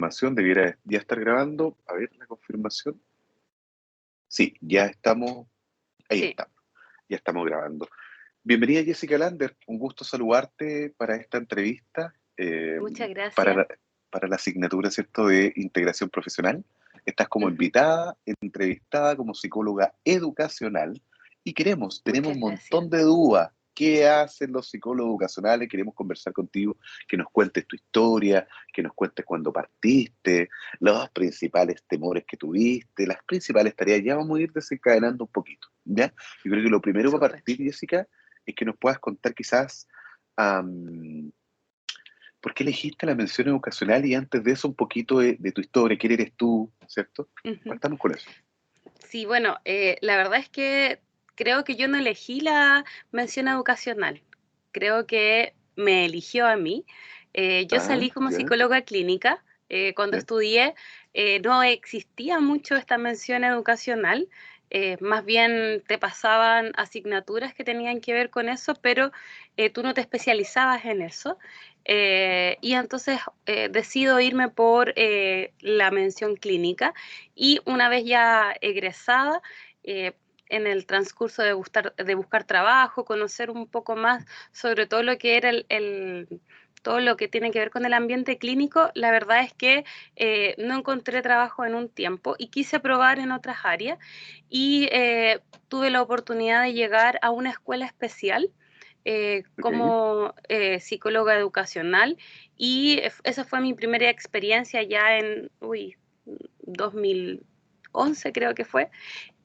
Confirmación, debiera ya estar grabando. A ver la confirmación. Sí, ya estamos, ahí Sí, estamos, ya estamos grabando. Bienvenida Jessica Lander, un gusto saludarte para esta entrevista, muchas para gracias. para la asignatura, ¿cierto?, de integración profesional. Estás como Ujú, invitada, entrevistada como psicóloga educacional y tenemos muchas un gracias. montón de dudas. ¿Qué hacen los psicólogos educacionales? Queremos conversar contigo, que nos cuentes tu historia, que nos cuentes cuándo partiste, los principales temores que tuviste, las principales tareas. Ya vamos a ir desencadenando un poquito, ¿ya? Yo creo que lo primero para Súper. partir, Jessica, es que nos puedas contar quizás por qué elegiste la mención educacional y antes de eso un poquito de tu historia, quién eres tú, ¿cierto? Ujú. Partamos con eso. Sí, bueno, la verdad es que creo que yo no elegí la mención educacional. Creo que me eligió a mí. Yo Ah, salí como ya, psicóloga clínica. Cuando ya, estudié no existía mucho esta mención educacional. Más bien te pasaban asignaturas que tenían que ver con eso, pero tú no te especializabas en eso. Y entonces decido irme por la mención clínica y una vez ya egresada, eh, en el transcurso de buscar trabajo, conocer un poco más sobre todo lo que era todo lo que tiene que ver con el ambiente clínico, la verdad es que no encontré trabajo en un tiempo y quise probar en otras áreas y tuve la oportunidad de llegar a una escuela especial ok, como psicóloga educacional y esa fue mi primera experiencia ya en, 2011 creo que fue,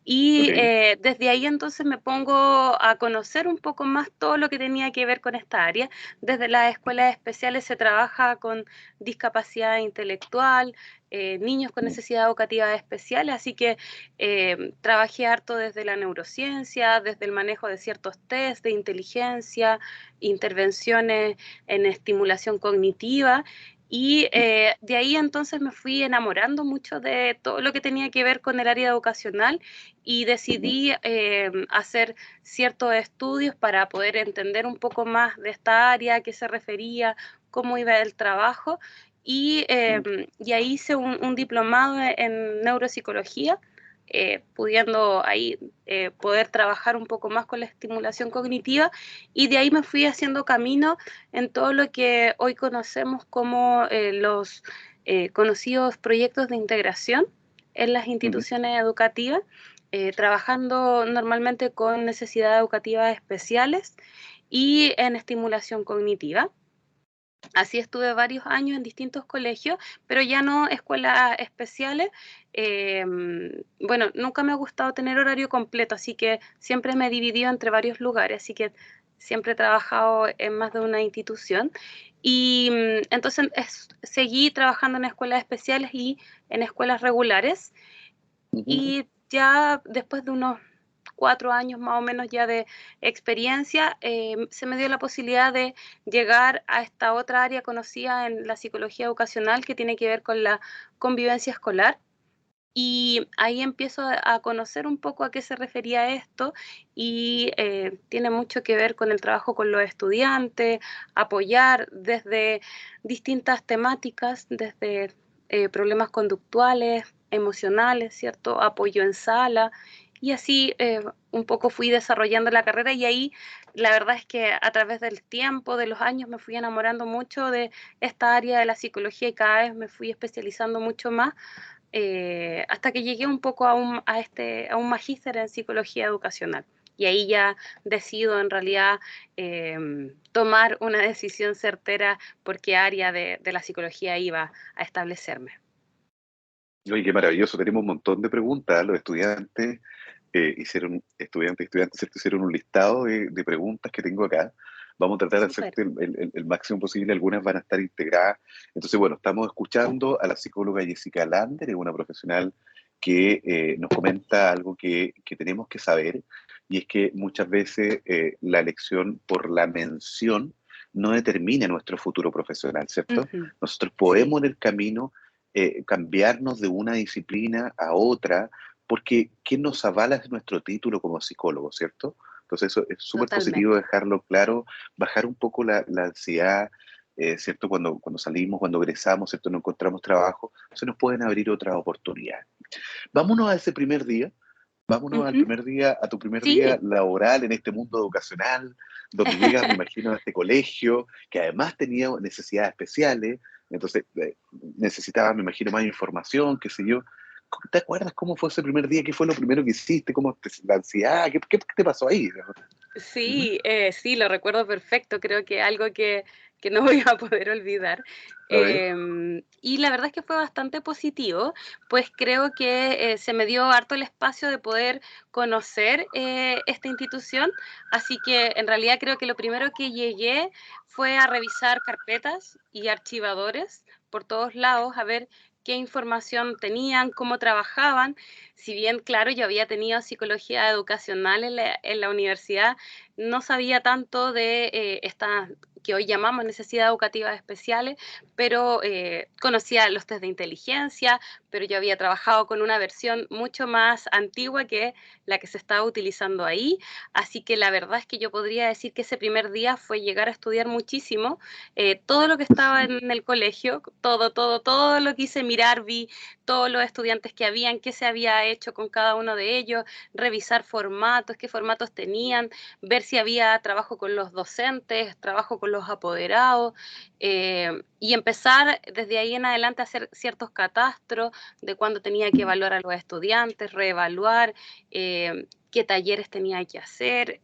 y ok, desde ahí entonces me pongo a conocer un poco más todo lo que tenía que ver con esta área. Desde las escuelas especiales se trabaja con discapacidad intelectual, niños con mm, necesidades educativas especiales, así que trabajé harto desde la neurociencia, desde el manejo de ciertos test de inteligencia, intervenciones en estimulación cognitiva. Y de ahí entonces me fui enamorando mucho de todo lo que tenía que ver con el área educacional y ujú, decidí hacer ciertos estudios para poder entender un poco más de esta área, a qué se refería, cómo iba el trabajo. mm, Y ahí hice un diplomado en neuropsicología, pudiendo ahí poder trabajar un poco más con la estimulación cognitiva y de ahí me fui haciendo camino en todo lo que hoy conocemos como los conocidos proyectos de integración en las ujú, instituciones educativas, trabajando normalmente con necesidades educativas especiales y en estimulación cognitiva. Así estuve varios años en distintos colegios, pero ya no escuelas especiales. Eh, bueno, nunca me ha gustado tener horario completo, así que siempre me he dividido entre varios lugares, así que siempre he trabajado en más de una institución. Y entonces seguí trabajando en escuelas especiales y en escuelas regulares. ujú, Y ya después de unos 4 años más o menos ya de experiencia, se me dio la posibilidad de llegar a esta otra área conocida en la psicología educacional que tiene que ver con la convivencia escolar. Y ahí empiezo a conocer un poco a qué se refería esto y tiene mucho que ver con el trabajo con los estudiantes, apoyar desde distintas temáticas, desde problemas conductuales, emocionales, ¿cierto? Apoyo en sala. Y así un poco fui desarrollando la carrera y ahí la verdad es que a través del tiempo, de los años, me fui enamorando mucho de esta área de la psicología y cada vez me fui especializando mucho más hasta que llegué un poco a un magíster en psicología educacional. Y ahí ya decido en realidad tomar una decisión certera por qué área de la psicología iba a establecerme. oye, qué maravilloso, tenemos un montón de preguntas. Los estudiantes estudiantes, ¿cierto? Hicieron un listado de preguntas que tengo acá. Vamos a tratar de Súper. hacerte el máximo posible, algunas van a estar integradas. Entonces, bueno, estamos escuchando a la psicóloga Jessica Lander, es una profesional que nos comenta algo que tenemos que saber, y es que muchas veces la elección por la mención no determina nuestro futuro profesional, ¿cierto? Ujú. Nosotros Sí, podemos en el camino cambiarnos de una disciplina a otra, porque ¿qué nos avala es nuestro título como psicólogo, ¿cierto? Entonces eso es súper positivo totalmente. dejarlo claro, bajar un poco la ansiedad. ¿cierto? Cuando salimos, cuando egresamos, ¿cierto? No encontramos trabajo, se nos pueden abrir otras oportunidades. Vámonos a ese primer día. Vámonos al Ujú. primer día, a tu primer día Sí, laboral en este mundo educacional, donde llegas, me imagino, a este colegio, que además tenía necesidades especiales, entonces necesitabas, me imagino, más información, qué sé yo. ¿Te acuerdas cómo fue ese primer día? ¿Qué fue lo primero que hiciste? La ansiedad? ¿Qué te pasó ahí? Ujú. sí, sí, lo recuerdo perfecto. Creo que algo que no voy a poder olvidar. A ver, Y la verdad es que fue bastante positivo, pues creo que se me dio harto el espacio de poder conocer esta institución. Así que en realidad creo que lo primero que llegué fue a revisar carpetas y archivadores por todos lados, a ver qué información tenían, cómo trabajaban. Si bien, claro, yo había tenido psicología educacional en la universidad, no sabía tanto de estas que hoy llamamos necesidades educativas especiales, pero conocía los test de inteligencia, pero yo había trabajado con una versión mucho más antigua que la que se estaba utilizando ahí, así que la verdad es que yo podría decir que ese primer día fue llegar a estudiar muchísimo, todo lo que estaba en el colegio, todo lo que hice mirar, vi todos los estudiantes que habían, qué se había hecho con cada uno de ellos, revisar formatos, qué formatos tenían, ver si había trabajo con los docentes, trabajo con los apoderados, y empezar desde ahí en adelante a hacer ciertos catastros de cuándo tenía que evaluar a los estudiantes, reevaluar, qué talleres tenía que hacer.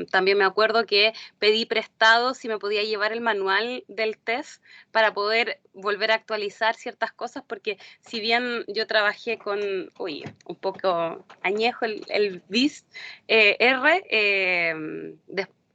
También me acuerdo que pedí prestado si me podía llevar el manual del test para poder volver a actualizar ciertas cosas, porque si bien yo trabajé con, uy, un poco añejo el BIS R,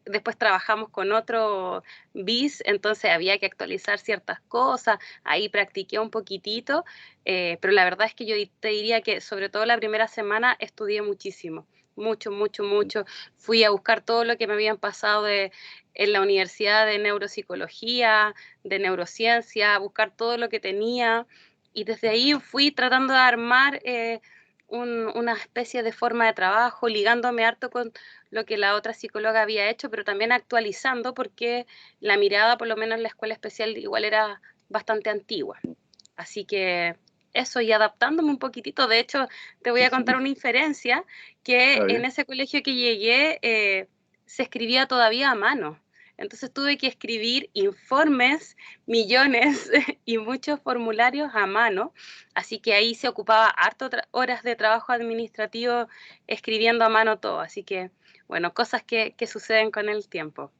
después trabajamos con otro BIS, entonces había que actualizar ciertas cosas, ahí practiqué un poquitito, pero la verdad es que yo te diría que sobre todo la primera semana estudié muchísimo, mucho, mucho, mucho. Fui a buscar todo lo que me habían pasado en la universidad de neuropsicología, de neurociencia, a buscar todo lo que tenía y desde ahí fui tratando de armar una especie de forma de trabajo, ligándome harto con lo que la otra psicóloga había hecho, pero también actualizando porque la mirada, por lo menos en la escuela especial, igual era bastante antigua. Así que eso, y adaptándome un poquitito. De hecho, te voy a contar una inferencia, a que en ver. ese colegio que llegué se escribía todavía a mano. Entonces tuve que escribir informes, millones y muchos formularios a mano. Así que ahí se ocupaba harto horas de trabajo administrativo escribiendo a mano todo. Así que, bueno, cosas que suceden con el tiempo.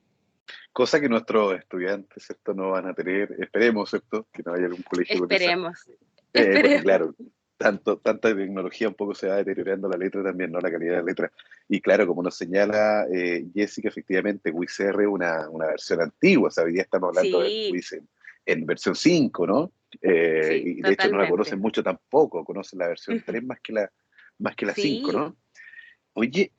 Cosa que nuestros estudiantes, ¿cierto? No van a tener, esperemos, ¿cierto? Que no haya algún colegio con esa. Esperemos, Porque esperemos. claro, tanta tecnología un poco se va deteriorando la letra también, ¿no? La calidad de la letra. Y claro, como nos señala Jessica, efectivamente, WizR es una versión antigua, o sea, hoy día estamos hablando de Sí, Wiz en versión 5, ¿no? sí, Y de hecho no la conocen totalmente. mucho tampoco, conocen la versión 3 más que la 5, Sí. ¿no? Oye,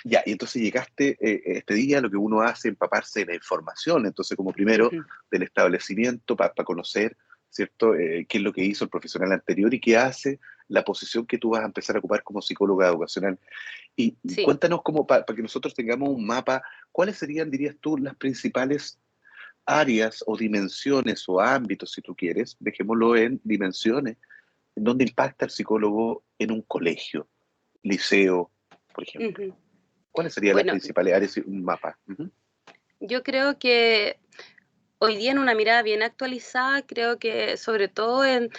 ya, y entonces llegaste este día, lo que uno hace, empaparse de la información, entonces como primero Ujú. del establecimiento para conocer, ¿cierto? Qué es lo que hizo el profesional anterior y qué hace la posición que tú vas a empezar a ocupar como psicóloga educacional. Y Sí. cuéntanos como para que nosotros tengamos un mapa, ¿cuáles serían, dirías tú, las principales áreas o dimensiones o ámbitos, si tú quieres, dejémoslo en dimensiones, en donde impacta el psicólogo en un colegio, liceo, por ejemplo? Ujú. ¿Cuáles serían las Bueno, principales áreas y un mapa? Ujú. yo creo que hoy día en una mirada bien actualizada, creo que sobre todo en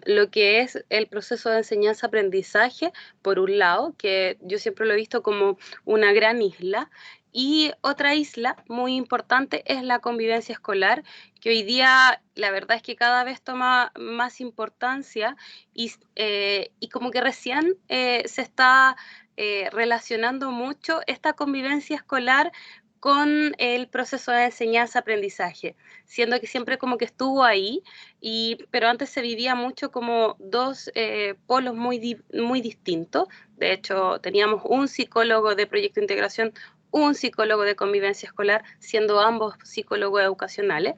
lo que es el proceso de enseñanza-aprendizaje, por un lado, que yo siempre lo he visto como una gran isla, y otra isla muy importante es la convivencia escolar, que hoy día la verdad es que cada vez toma más importancia y como que recién se está relacionando mucho esta convivencia escolar con el proceso de enseñanza-aprendizaje, siendo que siempre como que estuvo ahí, pero antes se vivía mucho como dos polos muy distintos. De hecho, teníamos un psicólogo de proyecto de integración, un psicólogo de convivencia escolar, siendo ambos psicólogos educacionales.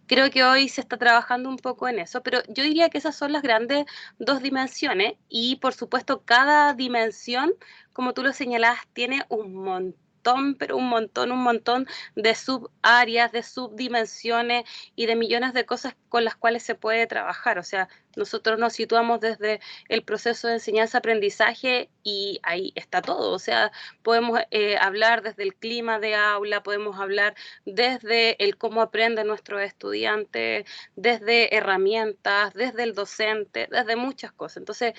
Creo que hoy se está trabajando un poco en eso, pero yo diría que esas son las grandes dos dimensiones y por supuesto cada dimensión, como tú lo señalabas, tiene un montón montón, pero un montón de subáreas, de subdimensiones y de millones de cosas con las cuales se puede trabajar. O sea, nosotros nos situamos desde el proceso de enseñanza-aprendizaje y ahí está todo. O sea, podemos hablar desde el clima de aula, podemos hablar desde el cómo aprenden nuestros estudiantes, desde herramientas, desde el docente, desde muchas cosas. Entonces,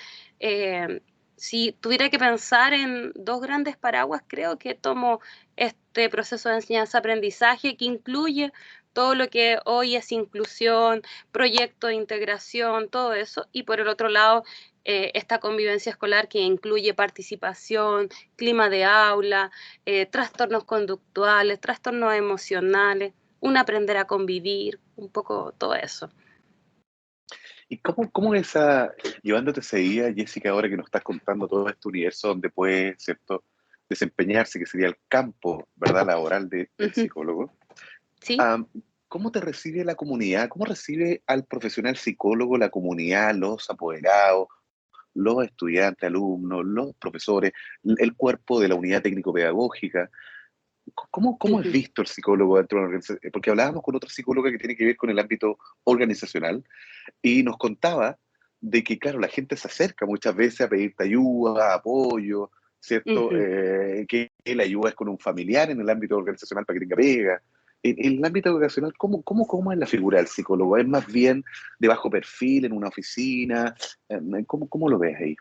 si tuviera que pensar en dos grandes paraguas, creo que tomo este proceso de enseñanza-aprendizaje que incluye todo lo que hoy es inclusión, proyecto de integración, todo eso, y por el otro lado, esta convivencia escolar que incluye participación, clima de aula, trastornos conductuales, trastornos emocionales, un aprender a convivir, un poco todo eso. ¿Y cómo llevándote ese día, Jessica, ahora que nos estás contando todo este universo donde puede, ¿cierto?, desempeñarse, que sería el campo, ¿verdad?, laboral del Ujú. psicólogo. Sí. Am, ¿Cómo te recibe la comunidad? ¿Cómo recibe al profesional psicólogo la comunidad, los apoderados, los estudiantes, alumnos, los profesores, el cuerpo de la unidad técnico-pedagógica? ¿Cómo es Ujú. visto el psicólogo dentro de la organización? Porque hablábamos con otra psicóloga que tiene que ver con el ámbito organizacional y nos contaba de que, claro, la gente se acerca muchas veces a pedirte ayuda, apoyo, ¿cierto? Ujú. Que la ayuda es con un familiar en el ámbito organizacional para que tenga pega. En el ámbito educacional, ¿cómo es la figura del psicólogo? ¿Es más bien de bajo perfil, en una oficina? ¿Cómo lo ves ahí?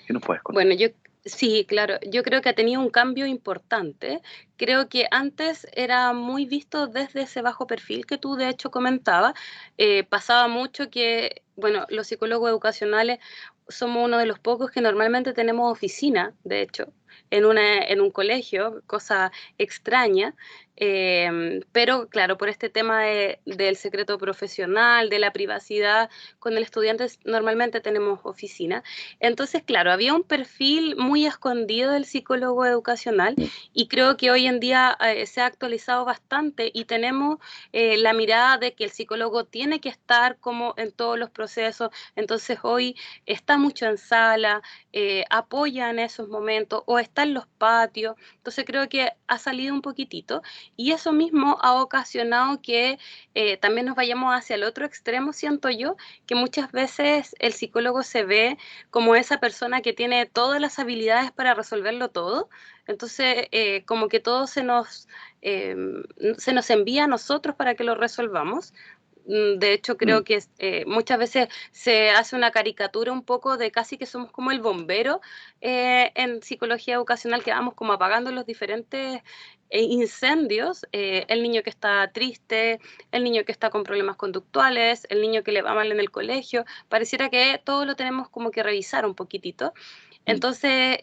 ¿Qué nos puedes contar? Bueno, yo sí, claro, yo creo que ha tenido un cambio importante. Creo que antes era muy visto desde ese bajo perfil que tú de hecho comentabas. Pasaba mucho que, bueno, los psicólogos educacionales somos uno de los pocos que normalmente tenemos oficina, de hecho, en un colegio, cosa extraña. Pero claro, por este tema del secreto profesional, de la privacidad con el estudiante, normalmente tenemos oficina. Entonces, claro, había un perfil muy escondido del psicólogo educacional y creo que hoy en día se ha actualizado bastante y tenemos la mirada de que el psicólogo tiene que estar como en todos los procesos. Entonces, hoy está mucho en sala, apoya en esos momentos o está en los patios. Entonces, creo que ha salido un poquitito y eso mismo ha ocasionado que también nos vayamos hacia el otro extremo, siento yo, que muchas veces el psicólogo se ve como esa persona que tiene todas las habilidades para resolverlo todo. Entonces, como que todo eh, se nos envía a nosotros para que lo resolvamos. De hecho, Mm. creo que muchas veces se hace una caricatura un poco de casi que somos como el bombero en psicología educacional, que vamos como apagando los diferentes incendios, el niño que está triste, el niño que está con problemas conductuales, el niño que le va mal en el colegio, pareciera que todo lo tenemos como que revisar un poquitito. Mm. Entonces,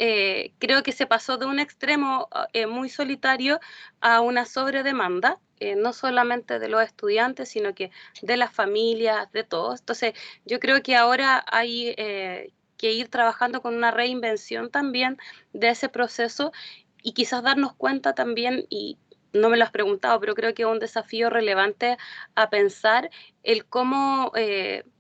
creo que se pasó de un extremo muy solitario a una sobredemanda, no solamente de los estudiantes, sino que de las familias, de todos. Entonces, yo creo que ahora hay que ir trabajando con una reinvención también de ese proceso y quizás darnos cuenta también, y no me lo has preguntado, pero creo que es un desafío relevante a pensar el cómo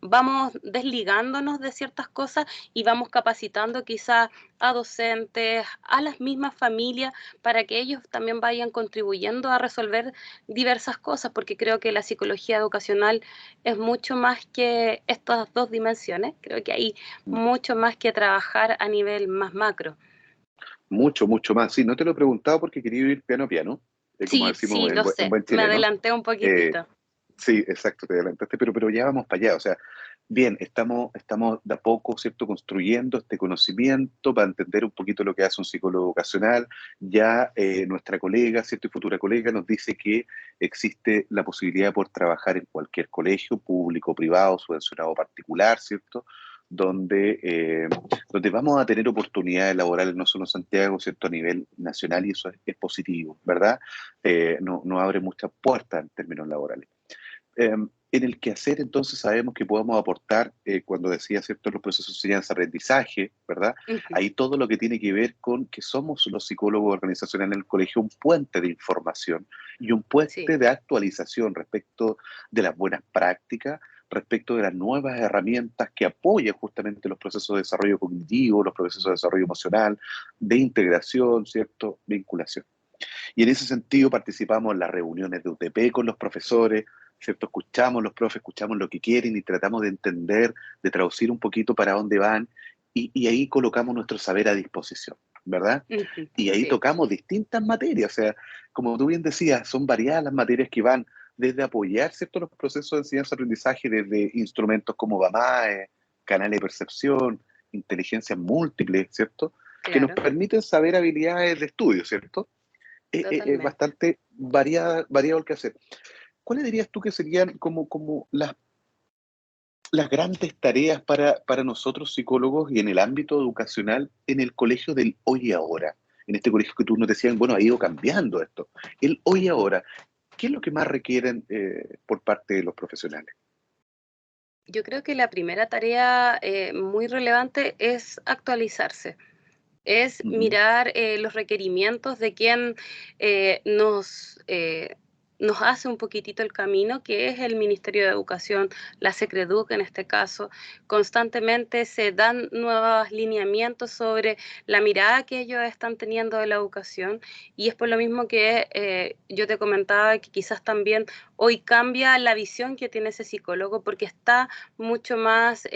vamos desligándonos de ciertas cosas y vamos capacitando quizás a docentes, a las mismas familias, para que ellos también vayan contribuyendo a resolver diversas cosas, porque creo que la psicología educacional es mucho más que estas dos dimensiones, creo que hay Mm. mucho más que trabajar a nivel más macro. Mucho, mucho más. Sí, no te lo he preguntado porque quería ir piano a piano, como Sí, decimos sí, en lo en sé, buen me chileno. adelanté un Eh, poquitito. sí, exacto, te adelantaste, pero ya vamos para allá. O sea, bien, estamos de a poco, ¿cierto?, construyendo este conocimiento para entender un poquito lo que hace un psicólogo vocacional. Ya nuestra colega, ¿cierto?, y futura colega nos dice que existe la posibilidad de poder trabajar en cualquier colegio, público, privado, subvencionado, particular, ¿cierto?, donde vamos a tener oportunidades laborales no solo en Santiago, ¿cierto?, a nivel nacional, y eso es positivo, ¿verdad? No abre muchas puertas en términos laborales. En el quehacer, entonces, sabemos que podemos aportar, cuando decía, ¿cierto?, los procesos de enseñanza-aprendizaje, ¿verdad? Ujú. Ahí todo lo que tiene que ver con que somos los psicólogos organizacionales en el colegio un puente de información y un Sí. puente de actualización respecto de las buenas prácticas, respecto de las nuevas herramientas que apoyan justamente los procesos de desarrollo cognitivo, los procesos de desarrollo emocional, de integración, ¿cierto?, vinculación. Y en ese sentido participamos en las reuniones de UTP con los profesores, ¿cierto? Escuchamos los profes, escuchamos lo que quieren y tratamos de entender, de traducir un poquito para dónde van, y ahí colocamos nuestro saber a disposición, ¿verdad? Ujú, Y ahí sí, tocamos distintas materias, o sea, como tú bien decías, son variadas las materias que van desde apoyar, ¿cierto?, los procesos de enseñanza-aprendizaje, desde instrumentos como BAMAE, canales de percepción, inteligencias múltiples, ¿cierto?, que nos claro, permiten saber habilidades de estudio, ¿cierto? Es totalmente. bastante variado el que hacer. ¿Cuáles dirías tú que serían como las grandes tareas para nosotros psicólogos y en el ámbito educacional en el colegio del hoy y ahora? En este colegio que tú nos decías, bueno, ha ido cambiando esto. El hoy y Ujú. ahora, ¿qué es lo que más requieren por parte de los profesionales? Yo creo que la primera tarea muy relevante es actualizarse. Es Ujú, mirar los requerimientos de quien eh, nos, eh, nos hace un poquitito el camino, que es el Ministerio de Educación, la Secreduc en este caso. Constantemente se dan nuevos lineamientos sobre la mirada que ellos están teniendo de la educación y es por lo mismo que yo te comentaba que quizás también hoy cambia la visión que tiene ese psicólogo porque está mucho más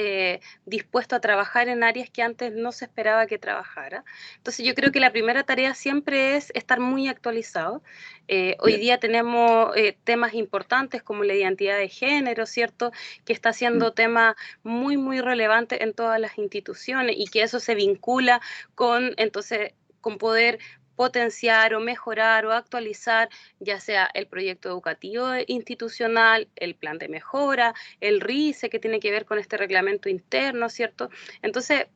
dispuesto a trabajar en áreas que antes no se esperaba que trabajara. Entonces yo creo que la primera tarea siempre es estar muy actualizado. Hoy bien. día tenemos temas importantes como la identidad de género, ¿cierto? Que está Mm, siendo tema muy, muy relevante en todas las instituciones y que eso se vincula con, entonces, con poder potenciar o mejorar o actualizar ya sea el proyecto educativo institucional, el plan de mejora, el RICE que tiene que ver con este reglamento interno, ¿cierto? Entonces,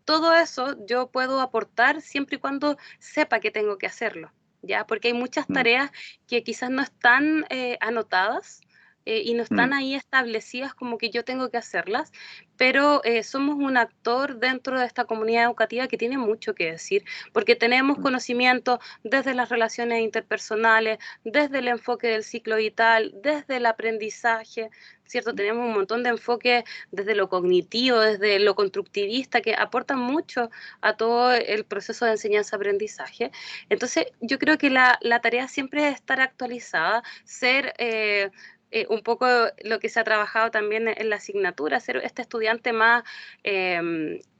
todo eso yo puedo aportar siempre y cuando sepa que tengo que hacerlo, ¿ya? Porque hay muchas mm, tareas que quizás no están anotadas y no están mm, ahí establecidas como que yo tengo que hacerlas, pero somos un actor dentro de esta comunidad educativa que tiene mucho que decir, porque tenemos mm, conocimiento desde las relaciones interpersonales, desde el enfoque del ciclo vital, desde el aprendizaje, ¿cierto? mm, Tenemos un montón de enfoques desde lo cognitivo, desde lo constructivista, que aportan mucho a todo el proceso de enseñanza-aprendizaje. Entonces, yo creo que la tarea siempre es estar actualizada, ser un poco lo que se ha trabajado también en la asignatura, ser este estudiante más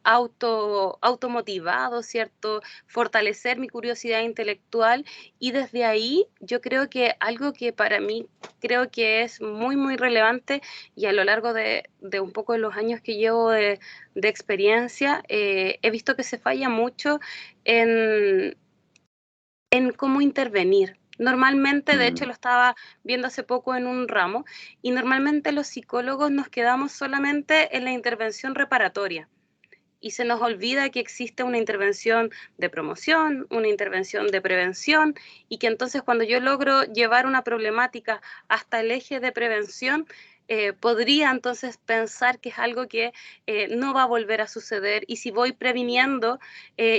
automotivado, ¿cierto? Fortalecer mi curiosidad intelectual y desde ahí yo creo que algo que para mí creo que es muy, muy relevante y a lo largo de un poco de los años que llevo de experiencia, he visto que se falla mucho en, en cómo intervenir. Normalmente, de hecho, mm, lo estaba viendo hace poco en un ramo, y normalmente los psicólogos nos quedamos solamente en la intervención reparatoria y se nos olvida que existe una intervención de promoción, una intervención de prevención y que entonces cuando yo logro llevar una problemática hasta el eje de prevención, podría entonces pensar que es algo que no va a volver a suceder y si voy previniendo,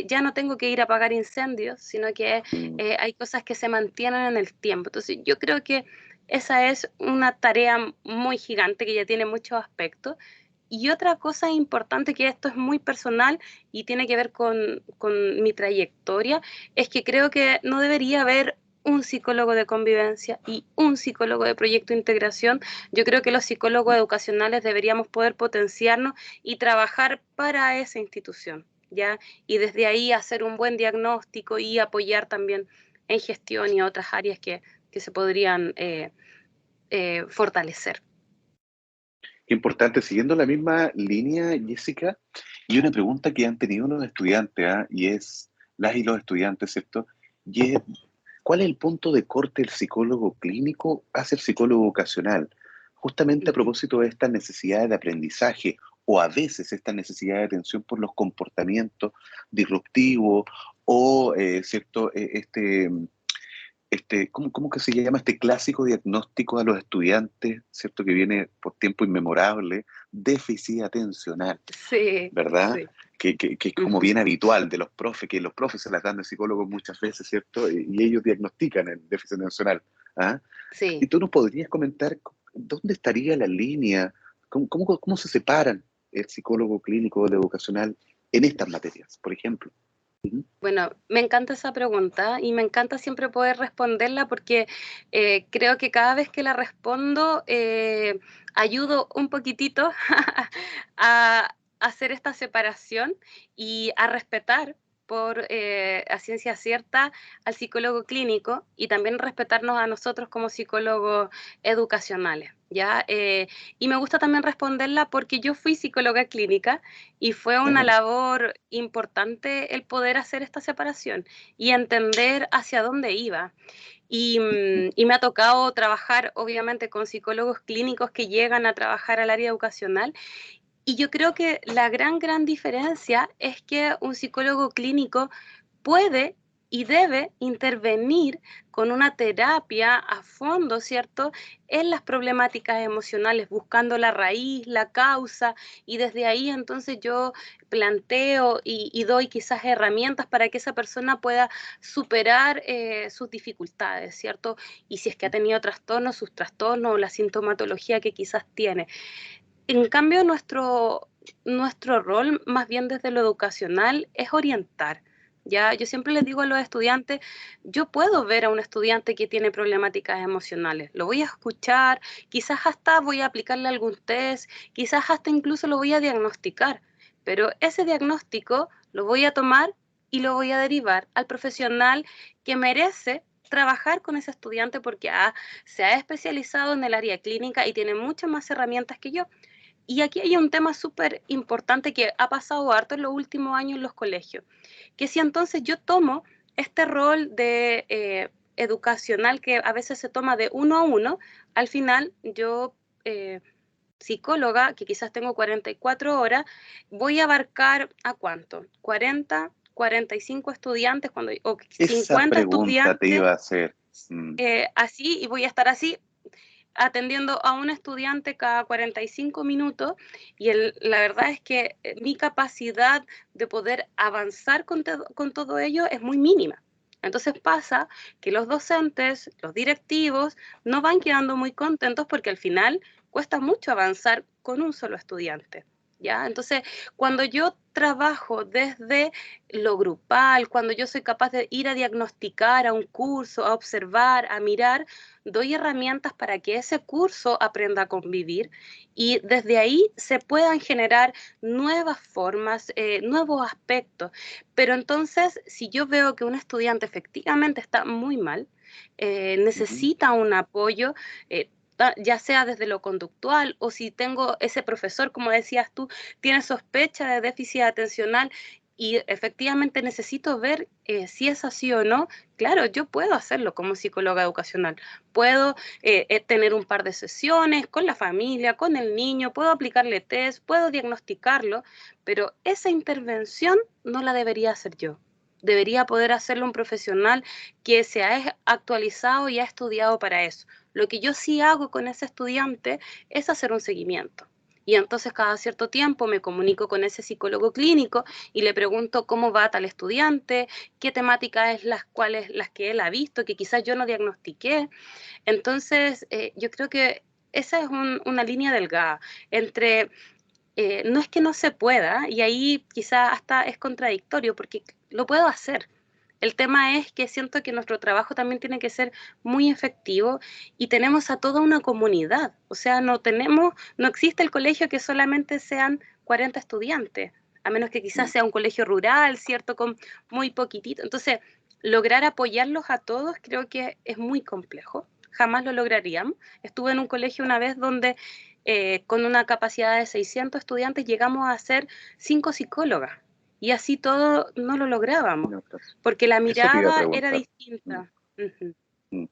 ya no tengo que ir a apagar incendios, sino que mm. hay cosas que se mantienen en el tiempo. Entonces yo creo que esa es una tarea muy gigante que ya tiene muchos aspectos y otra cosa importante, que esto es muy personal y tiene que ver con mi trayectoria, es que creo que no debería haber un psicólogo de convivencia y un psicólogo de proyecto de integración. Yo creo que los psicólogos educacionales deberíamos poder potenciarnos y trabajar para esa institución, ¿ya? Y desde ahí hacer un buen diagnóstico y apoyar también en gestión y otras áreas que se podrían fortalecer. Qué importante, siguiendo la misma línea, Jessica, y una pregunta que han tenido los estudiantes, ¿ah? Y es, las y los estudiantes, ¿cierto? Y es, ¿cuál es el punto de corte del psicólogo clínico hacia el psicólogo vocacional? Justamente a Ujú. propósito de estas necesidades de aprendizaje o a veces esta necesidad de atención por los comportamientos disruptivos o, ¿cierto? ¿Cómo que se llama este clásico diagnóstico a los estudiantes, ¿cierto? Que viene por tiempo inmemorable, déficit atencional, Sí, ¿verdad? sí. Que es como Ujú. bien habitual de los profes, que los profes se las dan de psicólogos muchas veces, ¿cierto? Y ellos diagnostican el déficit atencional. ¿Ah? Sí. ¿Y tú nos podrías comentar dónde estaría la línea? ¿Cómo se separan el psicólogo clínico del educacional en estas materias, por ejemplo? Ujú, Bueno, me encanta esa pregunta y me encanta siempre poder responderla porque creo que cada vez que la respondo ayudo un poquitito a hacer esta separación y a respetar a ciencia cierta al psicólogo clínico y también respetarnos a nosotros como psicólogos educacionales, ¿ya? Y me gusta también responderla porque yo fui psicóloga clínica y fue una claro. labor importante el poder hacer esta separación y entender hacia dónde iba. Y me ha tocado trabajar, obviamente, con psicólogos clínicos que llegan a trabajar al área educacional y yo creo que la gran diferencia es que un psicólogo clínico puede y debe intervenir con una terapia a fondo, ¿cierto?, en las problemáticas emocionales, buscando la raíz, la causa, y desde ahí entonces yo planteo y doy quizás herramientas para que esa persona pueda superar sus dificultades, ¿cierto? Y si es que ha tenido trastornos, sus trastornos o la sintomatología que quizás tiene. En cambio, nuestro rol, más bien desde lo educacional, es orientar. Ya, yo siempre les digo a los estudiantes, yo puedo ver a un estudiante que tiene problemáticas emocionales, lo voy a escuchar, quizás hasta voy a aplicarle algún test, quizás hasta incluso lo voy a diagnosticar, pero ese diagnóstico lo voy a tomar y lo voy a derivar al profesional que merece trabajar con ese estudiante porque se ha especializado en el área clínica y tiene muchas más herramientas que yo. Y aquí hay un tema súper importante que ha pasado harto en los últimos años en los colegios, que si entonces yo tomo este rol de educacional que a veces se toma de uno a uno, al final yo, psicóloga, que quizás tengo 44 horas, voy a abarcar ¿a cuánto? 40, 45 estudiantes o Esa 50 pregunta te estudiantes, iba a hacer. Mm, así, y voy a estar así atendiendo a un estudiante cada 45 minutos y la verdad es que mi capacidad de poder avanzar con todo ello es muy mínima. Entonces pasa que los docentes, los directivos, no van quedando muy contentos porque al final cuesta mucho avanzar con un solo estudiante. ¿Ya? Entonces, cuando yo trabajo desde lo grupal, cuando yo soy capaz de ir a diagnosticar a un curso, a observar, a mirar, doy herramientas para que ese curso aprenda a convivir y desde ahí se puedan generar nuevas formas, nuevos aspectos. Pero entonces, si yo veo que un estudiante efectivamente está muy mal, ujú. necesita un apoyo, ya sea desde lo conductual o si tengo ese profesor, como decías tú, tiene sospecha de déficit atencional y efectivamente necesito ver si es así o no, claro, yo puedo hacerlo como psicóloga educacional. Puedo tener un par de sesiones con la familia, con el niño, puedo aplicarle test, puedo diagnosticarlo, pero esa intervención no la debería hacer yo. Debería poder hacerlo un profesional que se ha actualizado y ha estudiado para eso. Lo que yo sí hago con ese estudiante es hacer un seguimiento. Y entonces cada cierto tiempo me comunico con ese psicólogo clínico y le pregunto cómo va tal estudiante, qué temáticas es las que él ha visto, que quizás yo no diagnostiqué. Entonces, yo creo que esa es una línea delgada entre no es que no se pueda, y ahí quizás hasta es contradictorio, porque lo puedo hacer. El tema es que siento que nuestro trabajo también tiene que ser muy efectivo y tenemos a toda una comunidad. O sea, no existe el colegio que solamente sean 40 estudiantes, a menos que quizás Mm. sea un colegio rural, ¿cierto? Con muy poquitito. Entonces, lograr apoyarlos a todos creo que es muy complejo. Jamás lo lograríamos. Estuve en un colegio una vez donde con una capacidad de 600 estudiantes llegamos a ser 5 psicólogas y así todo no lo lográbamos No, claro. porque la Eso te iba a mirada era preguntar. Mm, distinta. Ujú. mm.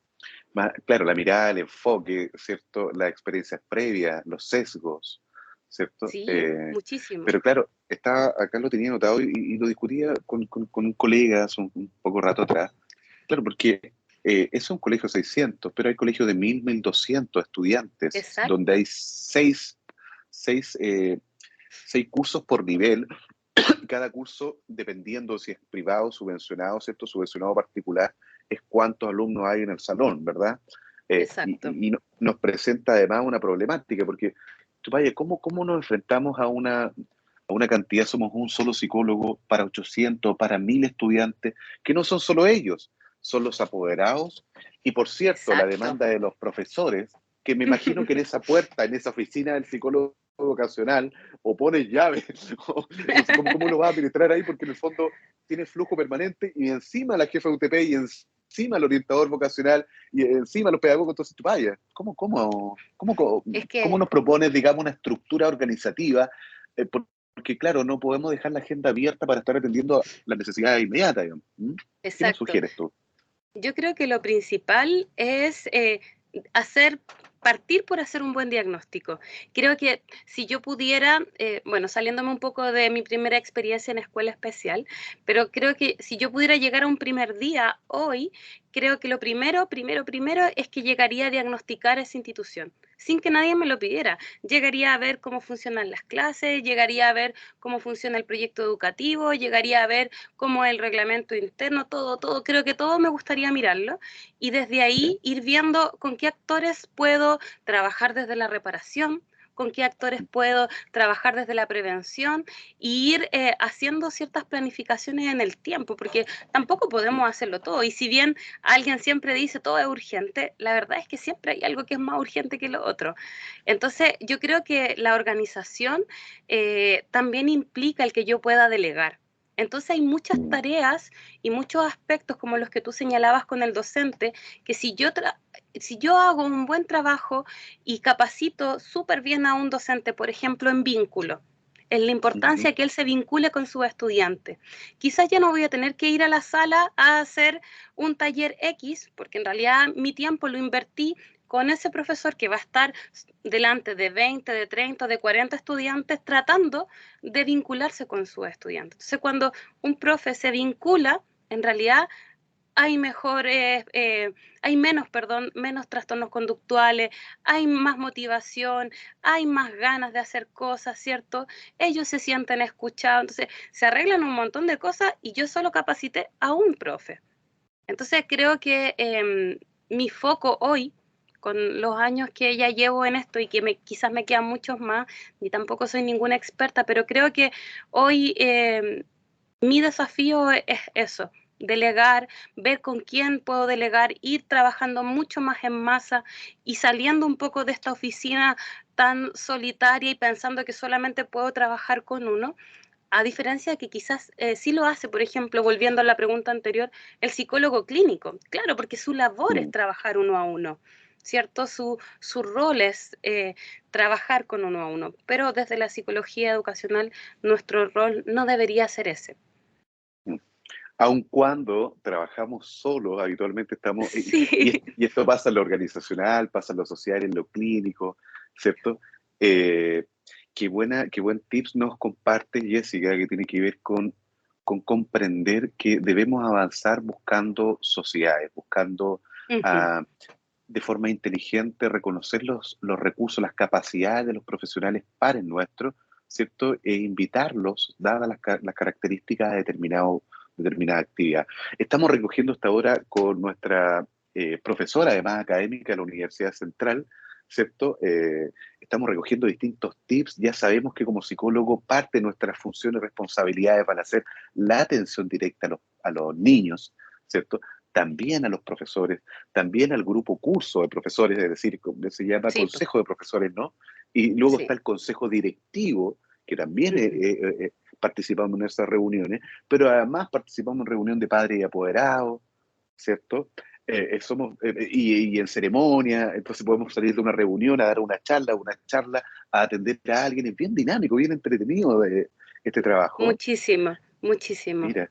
Claro, la mirada, el enfoque, ¿cierto? Las experiencias previas, los sesgos, ¿cierto? Sí, muchísimo. Pero claro, acá lo tenía notado y lo discutía con un colega hace un poco rato atrás. Claro, porque es un colegio de 600, pero hay colegios de 1.200 estudiantes, donde Exacto, hay seis, eh, seis cursos por nivel. Cada curso, dependiendo si es privado, subvencionado, ¿cierto? Subvencionado particular, es cuántos alumnos hay en el salón, ¿verdad? exacto. Nos presenta además una problemática, porque, vaya, ¿cómo nos enfrentamos a una cantidad, somos un solo psicólogo para 800, para 1000 estudiantes, que no son solo ellos, son los apoderados y, por cierto, la Exacto. demanda de los profesores, que me imagino que en esa puerta, en esa oficina del psicólogo vocacional, o pones llave, o no sé cómo lo va a administrar ahí, porque en el fondo tiene flujo permanente y encima la jefa de UTP y encima el orientador vocacional y encima los pedagogos. Entonces, vaya, Es cómo que, nos propones, digamos, una estructura organizativa? Porque, claro, no podemos dejar la agenda abierta para estar atendiendo las necesidades inmediatas, digamos. ¿Mm? ¿Qué nos exacto. sugieres tú? Yo creo que lo principal es hacer, partir por hacer un buen diagnóstico. Creo que si yo pudiera, bueno, saliéndome un poco de mi primera experiencia en escuela especial, pero creo que si yo pudiera llegar a un primer día hoy, creo que lo primero es que llegaría a diagnosticar esa institución, sin que nadie me lo pidiera. Llegaría a ver cómo funcionan las clases, llegaría a ver cómo funciona el proyecto educativo, llegaría a ver cómo el reglamento interno, todo, creo que todo me gustaría mirarlo y desde ¿Ya? ahí ir viendo con qué actores puedo trabajar desde la reparación, con qué actores puedo trabajar desde la prevención y ir haciendo ciertas planificaciones en el tiempo, porque tampoco podemos hacerlo todo. Y si bien alguien siempre dice todo es urgente, la verdad es que siempre hay algo que es más urgente que lo otro. Entonces, yo creo que la organización también implica el que yo pueda delegar. Entonces hay muchas Mm, tareas y muchos aspectos como los que tú señalabas con el docente, que si yo hago un buen trabajo y capacito súper bien a un docente, por ejemplo, en vínculo, en la ujú. importancia que él se vincule con sus estudiantes. Quizás ya no voy a tener que ir a la sala a hacer un taller X, porque en realidad mi tiempo lo invertí con ese profesor que va a estar delante de 20, de 30, de 40 estudiantes tratando de vincularse con sus estudiantes. Entonces, cuando un profe se vincula, en realidad hay mejores, hay menos, perdón, menos trastornos conductuales, hay más motivación, hay más ganas de hacer cosas, ¿cierto? Ellos se sienten escuchados, entonces se arreglan un montón de cosas y yo solo capacité a un profe. Entonces creo que mi foco hoy, con los años que ya llevo en esto y que quizás me quedan muchos más, ni tampoco soy ninguna experta, pero creo que hoy mi desafío es eso, delegar, ver con quién puedo delegar, ir trabajando mucho más en masa y saliendo un poco de esta oficina tan solitaria y pensando que solamente puedo trabajar con uno, a diferencia de que quizás sí lo hace, por ejemplo, volviendo a la pregunta anterior, el psicólogo clínico. Claro, porque su labor es Mm. trabajar uno a uno, ¿cierto? Su rol es trabajar con uno a uno, pero desde la psicología educacional nuestro rol no debería ser ese. Mm. Aun cuando trabajamos solos, habitualmente estamos, Sí, y esto pasa en lo organizacional, pasa en lo social, en lo clínico, ¿cierto? Eh, qué buen tips nos comparte Jessica, que tiene que ver con comprender que debemos avanzar buscando sociedades, buscando ujú, ah, de forma inteligente reconocer los recursos, las capacidades de los profesionales pares nuestros, ¿cierto? E invitarlos, dadas las características de determinada actividad. Estamos recogiendo hasta ahora con nuestra profesora, además académica de la Universidad Central, ¿cierto? Estamos recogiendo distintos tips. Ya sabemos que como psicólogo parte de nuestras funciones y responsabilidades van a ser la atención directa a los niños, ¿cierto? También a los profesores, también al grupo curso de profesores, es decir, se llama sí, po, consejo de profesores, ¿no? Y luego está sí, el consejo directivo, que también ujú, participamos en esas reuniones, pero además participamos en reunión de padres y apoderados, ¿cierto? Y en ceremonia, entonces podemos salir de una reunión a dar una charla, a atender a alguien, es bien dinámico, bien entretenido este trabajo. muchísimo, muchísimo. Mira,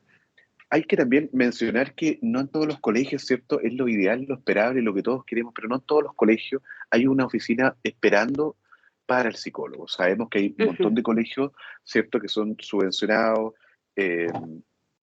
hay que también mencionar que no en todos los colegios, ¿cierto? Es lo ideal, lo esperable, lo que todos queremos, pero no en todos los colegios hay una oficina esperando para el psicólogo. Sabemos que hay un Ujú, montón de colegios, ¿cierto?, que son subvencionados, eh,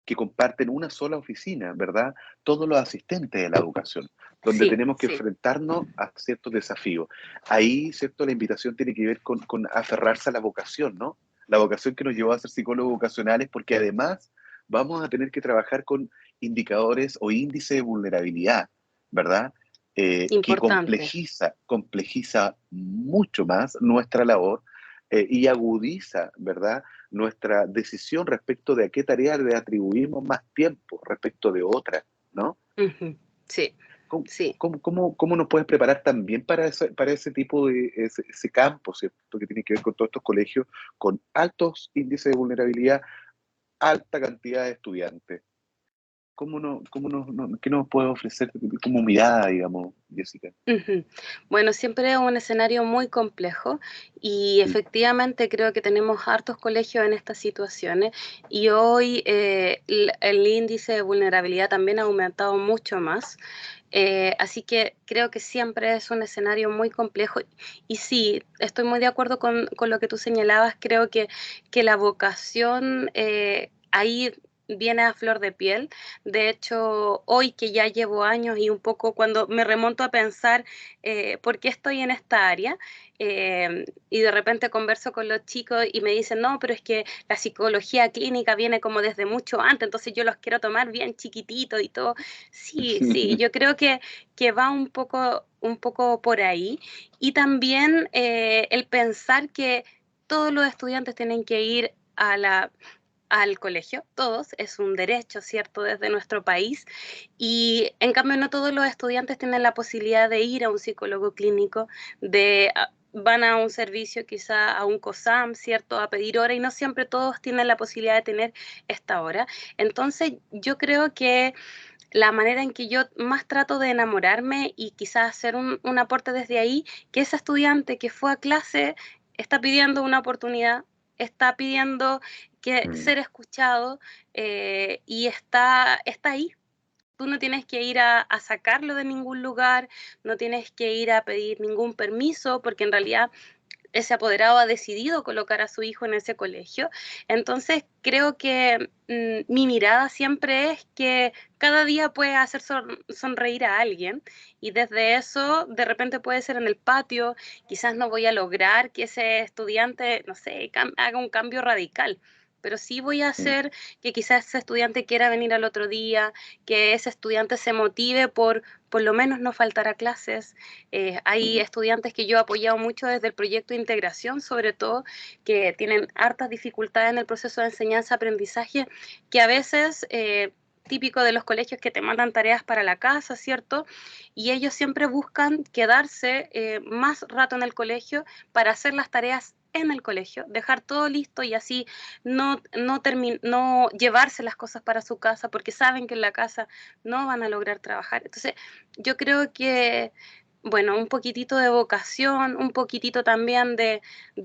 que comparten una sola oficina, ¿verdad? Todos los asistentes de la educación, donde sí, tenemos que sí, enfrentarnos a ciertos desafíos. Ahí, ¿cierto?, la invitación tiene que ver con aferrarse a la vocación, ¿no? La vocación que nos llevó a ser psicólogos vocacionales, porque además vamos a tener que trabajar con indicadores o índice de vulnerabilidad, ¿verdad? Que importante. complejiza mucho más nuestra labor, y agudiza, ¿verdad?, nuestra decisión respecto de a qué tarea le atribuimos más tiempo respecto de otras, ¿no? Ujú. Sí, ¿Cómo, sí. cómo nos puedes preparar también para ese tipo de ese campo, ¿cierto? Que tiene que ver con todos estos colegios con altos índices de vulnerabilidad, alta cantidad de estudiantes. ¿Qué nos puede ofrecer como mirada, digamos, Jessica? Ujú. Bueno, siempre es un escenario muy complejo y Mm, efectivamente creo que tenemos hartos colegios en estas situaciones y hoy el índice de vulnerabilidad también ha aumentado mucho más. Así que creo que siempre es un escenario muy complejo y sí, estoy muy de acuerdo con lo que tú señalabas. Creo que la vocación ahí viene a flor de piel. De hecho, hoy que ya llevo años y un poco cuando me remonto a pensar por qué estoy en esta área, y de repente converso con los chicos y me dicen, no, pero es que la psicología clínica viene como desde mucho antes, entonces yo los quiero tomar bien chiquititos y todo. Sí, sí, yo creo que va un poco por ahí. Y también el pensar que todos los estudiantes tienen que ir al colegio, todos, es un derecho, ¿cierto?, desde nuestro país, y en cambio no todos los estudiantes tienen la posibilidad de ir a un psicólogo clínico, van a un servicio, quizá a un COSAM, ¿cierto?, a pedir hora, y no siempre todos tienen la posibilidad de tener esta hora. Entonces, yo creo que la manera en que yo más trato de enamorarme y quizás hacer un aporte desde ahí, que ese estudiante que fue a clase está pidiendo una oportunidad, está pidiendo que mm, ser escuchado y está ahí. Tú no tienes que ir a sacarlo de ningún lugar, no tienes que ir a pedir ningún permiso, porque en realidad ese apoderado ha decidido colocar a su hijo en ese colegio. Entonces, creo que mi mirada siempre es que cada día puede hacer sonreír a alguien y desde eso, de repente puede ser en el patio, quizás no voy a lograr que ese estudiante, no sé, haga un cambio radical, pero sí voy a mm, hacer que quizás ese estudiante quiera venir al otro día, que ese estudiante se motive por lo menos no faltar a clases. Hay mm, estudiantes que yo he apoyado mucho desde el proyecto de integración, sobre todo, que tienen hartas dificultades en el proceso de enseñanza-aprendizaje, que a veces, típico de los colegios que te mandan tareas para la casa, ¿cierto? Y ellos siempre buscan quedarse más rato en el colegio para hacer las tareas en el colegio, dejar todo listo y así no llevarse las cosas para su casa porque saben que en la casa no van a lograr trabajar. Entonces, yo creo que, bueno, un poquitito de vocación, un poquitito también de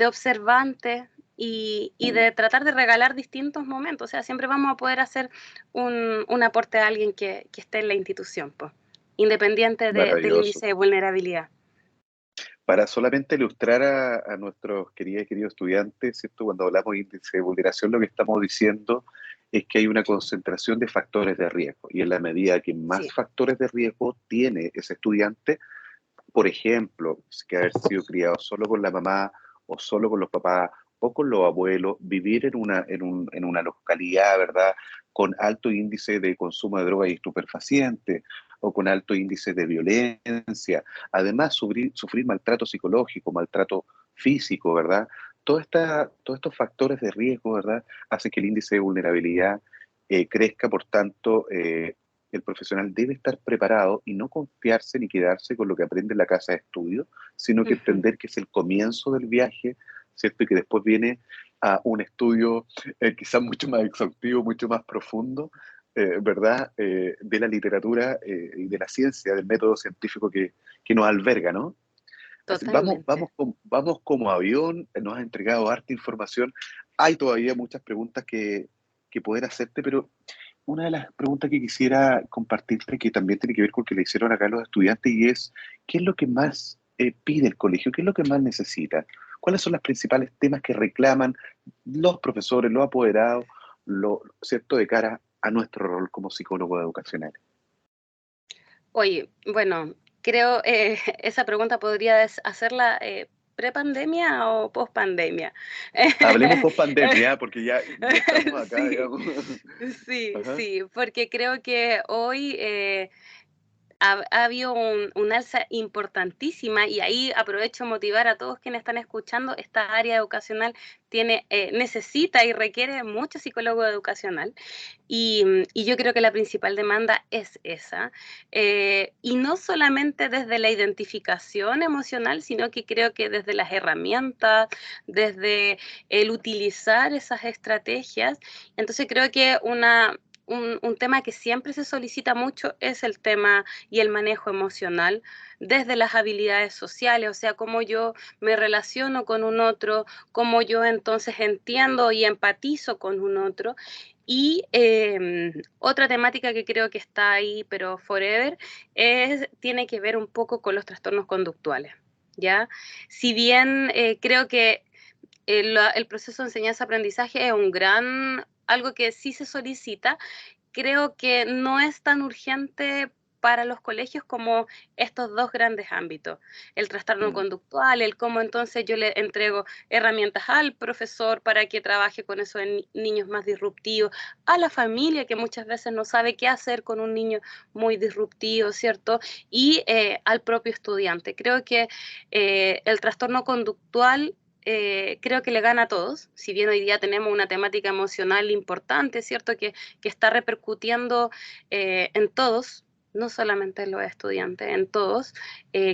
observante y mm. de tratar de regalar distintos momentos. O sea, siempre vamos a poder hacer un aporte a alguien que esté en la institución, pues, independiente del Maravilloso. índice de vulnerabilidad. Para solamente ilustrar a nuestros queridos estudiantes, ¿cierto? Cuando hablamos de índice de vulneración, lo que estamos diciendo es que hay una concentración de factores de riesgo. Y en la medida que más Sí. factores de riesgo tiene ese estudiante, por ejemplo, que haber sido criado solo con la mamá o solo con los papás o con los abuelos, vivir en una localidad, ¿verdad?, con alto índice de consumo de drogas y estupefacientes o con alto índice de violencia, además sufrir maltrato psicológico, maltrato físico, ¿verdad? Todos estos factores de riesgo, ¿verdad?, hacen que el índice de vulnerabilidad crezca. Por tanto, el profesional debe estar preparado y no confiarse ni quedarse con lo que aprende en la casa de estudio, sino que Ujú. entender que es el comienzo del viaje, ¿cierto? Y que después viene a un estudio quizás mucho más exhaustivo, mucho más profundo, ¿verdad? De la literatura y de la ciencia, del método científico que nos alberga, ¿no? Así, Totalmente. vamos como avión, nos has entregado harta información. Hay todavía muchas preguntas que poder hacerte, pero una de las preguntas que quisiera compartirte, que también tiene que ver con lo que le hicieron acá a los estudiantes, y es, ¿qué es lo que más pide el colegio? ¿Qué es lo que más necesita? ¿Cuáles son los principales temas que reclaman los profesores, los apoderados, ¿cierto?, de cara a nuestro rol como psicólogos educacionales? Oye, bueno, creo esa pregunta podría hacerla prepandemia o pospandemia. Hablemos post pandemia, porque ya estamos acá, Sí, digamos. sí, Ajá. sí, porque creo que hoy ha habido un alza importantísima, y ahí aprovecho motivar a todos quienes están escuchando. Esta área educacional necesita y requiere mucho psicólogo educacional, y yo creo que la principal demanda es esa. Y no solamente desde la identificación emocional, sino que creo que desde las herramientas, desde el utilizar esas estrategias. Entonces creo que un tema que siempre se solicita mucho es el tema y el manejo emocional desde las habilidades sociales, o sea, cómo yo me relaciono con un otro, cómo yo entonces entiendo y empatizo con un otro. Y otra temática que creo que está ahí, pero forever, tiene que ver un poco con los trastornos conductuales, ¿ya? Si bien creo que el proceso de enseñanza-aprendizaje es algo que sí se solicita, creo que no es tan urgente para los colegios como estos dos grandes ámbitos: el trastorno Mm. conductual, el cómo entonces yo le entrego herramientas al profesor para que trabaje con esos niños más disruptivos, a la familia que muchas veces no sabe qué hacer con un niño muy disruptivo, ¿cierto? Y al propio estudiante. Creo que el trastorno conductual creo que le gana a todos, si bien hoy día tenemos una temática emocional importante, ¿cierto? Que está repercutiendo en todos, no solamente en los estudiantes, en todos.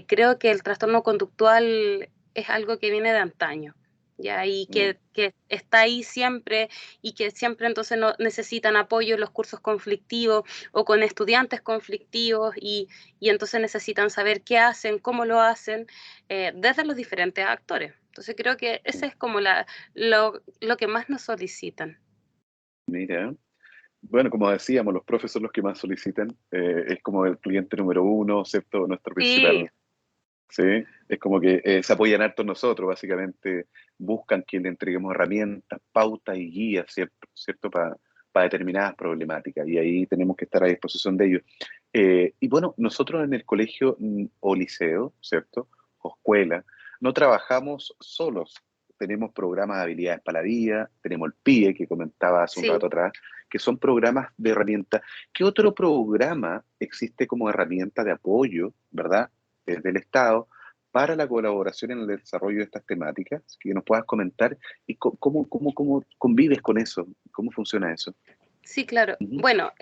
Creo que el trastorno conductual es algo que viene de antaño, ¿ya? Y Mm. que está ahí siempre, y que siempre entonces no, necesitan apoyo en los cursos conflictivos o con estudiantes conflictivos, y entonces necesitan saber qué hacen, cómo lo hacen, desde los diferentes actores. Entonces creo que ese es como lo que más nos solicitan. Mira. Bueno, como decíamos, los profes son los que más solicitan, es como el cliente número uno, ¿cierto? Nuestro Sí, principal, ¿sí? Es como que se apoyan harto en nosotros, básicamente buscan que le entreguemos herramientas, pautas y guías, ¿cierto? ¿Cierto? Para determinadas problemáticas, y ahí tenemos que estar a disposición de ellos. Y bueno, nosotros en el colegio o liceo, ¿cierto? O escuela, no trabajamos solos. Tenemos programas de habilidades para la vida, tenemos el PIE que comentaba hace un sí. rato atrás, que son programas de herramientas. ¿Qué otro programa existe como herramienta de apoyo, verdad, del Estado para la colaboración en el desarrollo de estas temáticas? Que nos puedas comentar y cómo convives con eso, cómo funciona eso. Sí, claro. Ujú. Bueno,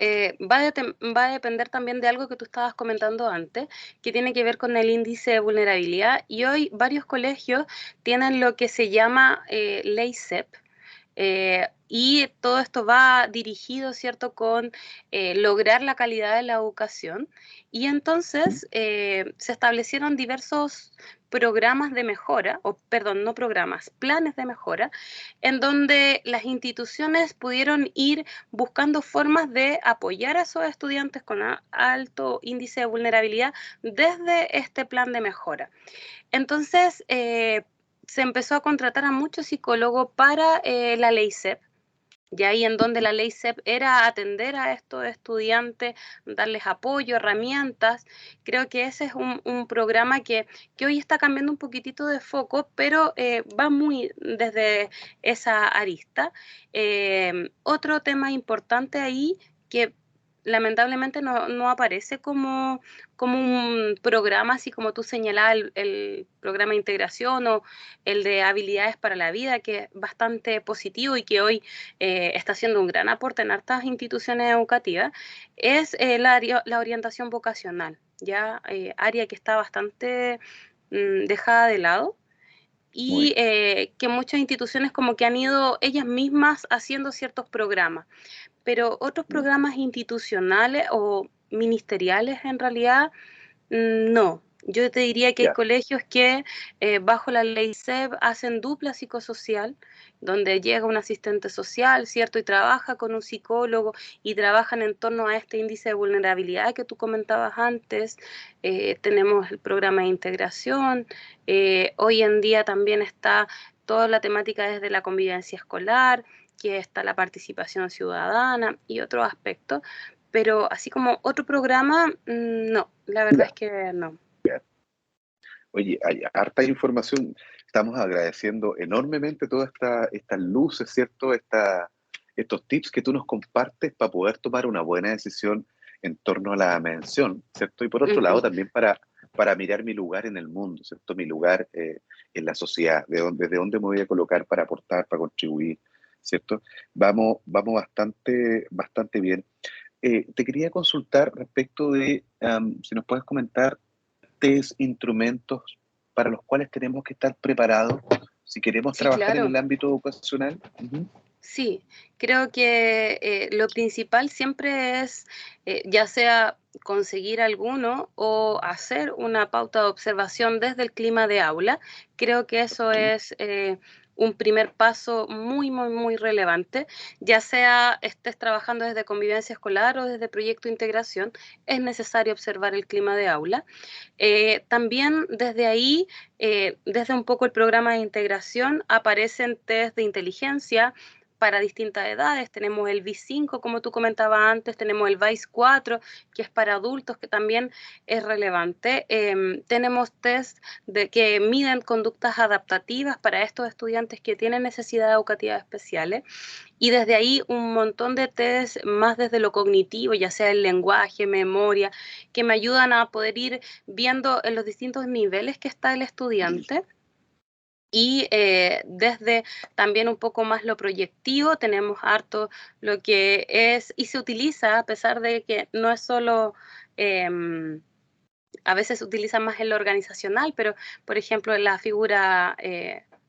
va a depender también de algo que tú estabas comentando antes, que tiene que ver con el índice de vulnerabilidad. Y hoy varios colegios tienen lo que se llama ley CEP, y todo esto va dirigido, ¿cierto?, con lograr la calidad de la educación. Y entonces se establecieron diversos programas de mejora, o perdón, no programas, planes de mejora, en donde las instituciones pudieron ir buscando formas de apoyar a esos estudiantes con alto índice de vulnerabilidad desde este plan de mejora. Entonces, se empezó a contratar a muchos psicólogos para la ley CEP, y ahí en donde la ley CEP era atender a estos estudiantes, darles apoyo, herramientas. Creo que ese es un programa que hoy está cambiando un poquitito de foco, pero va muy desde esa arista. Otro tema importante ahí, que lamentablemente no aparece como un programa, así como tú señalabas, el programa de integración o el de habilidades para la vida, que es bastante positivo y que hoy está haciendo un gran aporte en hartas instituciones educativas, es la orientación vocacional, ya área que está bastante dejada de lado, Muy, y que muchas instituciones como que han ido ellas mismas haciendo ciertos programas, pero otros mm, programas institucionales o ministeriales en realidad, no. Yo te diría que hay ya, colegios que bajo la ley SEB hacen dupla psicosocial, donde llega un asistente social, ¿cierto? Y trabaja con un psicólogo, y trabajan en torno a este índice de vulnerabilidad que tú comentabas antes. Tenemos el programa de integración. Hoy en día también está toda la temática desde la convivencia escolar, que está la participación ciudadana y otros aspectos. Pero así como otro programa, no, la verdad ya, es que no. ya. Oye, hay harta información. Estamos agradeciendo enormemente todas estas luces, ¿cierto? Estos tips que tú nos compartes para poder tomar una buena decisión en torno a la mención, ¿cierto? Y por otro lado también para mirar mi lugar en el mundo, ¿cierto? Mi lugar en la sociedad, desde dónde me voy a colocar para aportar, para contribuir, ¿cierto? Vamos bastante bien. Te quería consultar respecto de, si nos puedes comentar, instrumentos para los cuales tenemos que estar preparados si queremos Sí, trabajar en claro. el ámbito educacional. Ujú. Sí, creo que lo principal siempre es ya sea conseguir alguno o hacer una pauta de observación desde el clima de aula. Creo que eso Perfecto. es un primer paso muy, muy, muy relevante. Ya sea estés trabajando desde convivencia escolar o desde proyecto de integración, es necesario observar el clima de aula. También desde ahí, desde un poco el programa de integración, aparecen test de inteligencia para distintas edades. Tenemos el VIS 5, como tú comentabas antes, tenemos el VICE 4, que es para adultos, que también es relevante. Tenemos test que miden conductas adaptativas para estos estudiantes que tienen necesidades educativas especiales. Y desde ahí un montón de test más desde lo cognitivo, ya sea el lenguaje, memoria, que me ayudan a poder ir viendo en los distintos niveles que está el estudiante. Y desde también un poco más lo proyectivo, tenemos harto lo que es y se utiliza, a pesar de que no es solo, a veces se utiliza más en lo organizacional, pero por ejemplo en la figura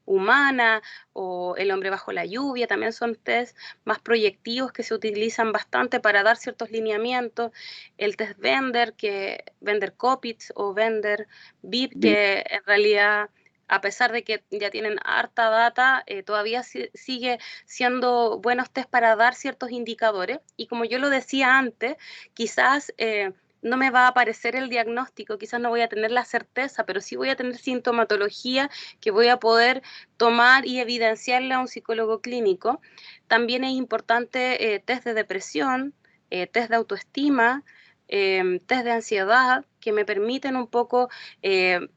humana o el hombre bajo la lluvia, también son test más proyectivos que se utilizan bastante para dar ciertos lineamientos. El test Vender, Vender Copits o Vender VIP, Bien. que en realidad a pesar de que ya tienen harta data, todavía sigue siendo buenos test para dar ciertos indicadores. Y como yo lo decía antes, quizás no me va a aparecer el diagnóstico, quizás no voy a tener la certeza, pero sí voy a tener sintomatología que voy a poder tomar y evidenciarle a un psicólogo clínico. También es importante test de depresión, test de autoestima, test de ansiedad, que me permiten un poco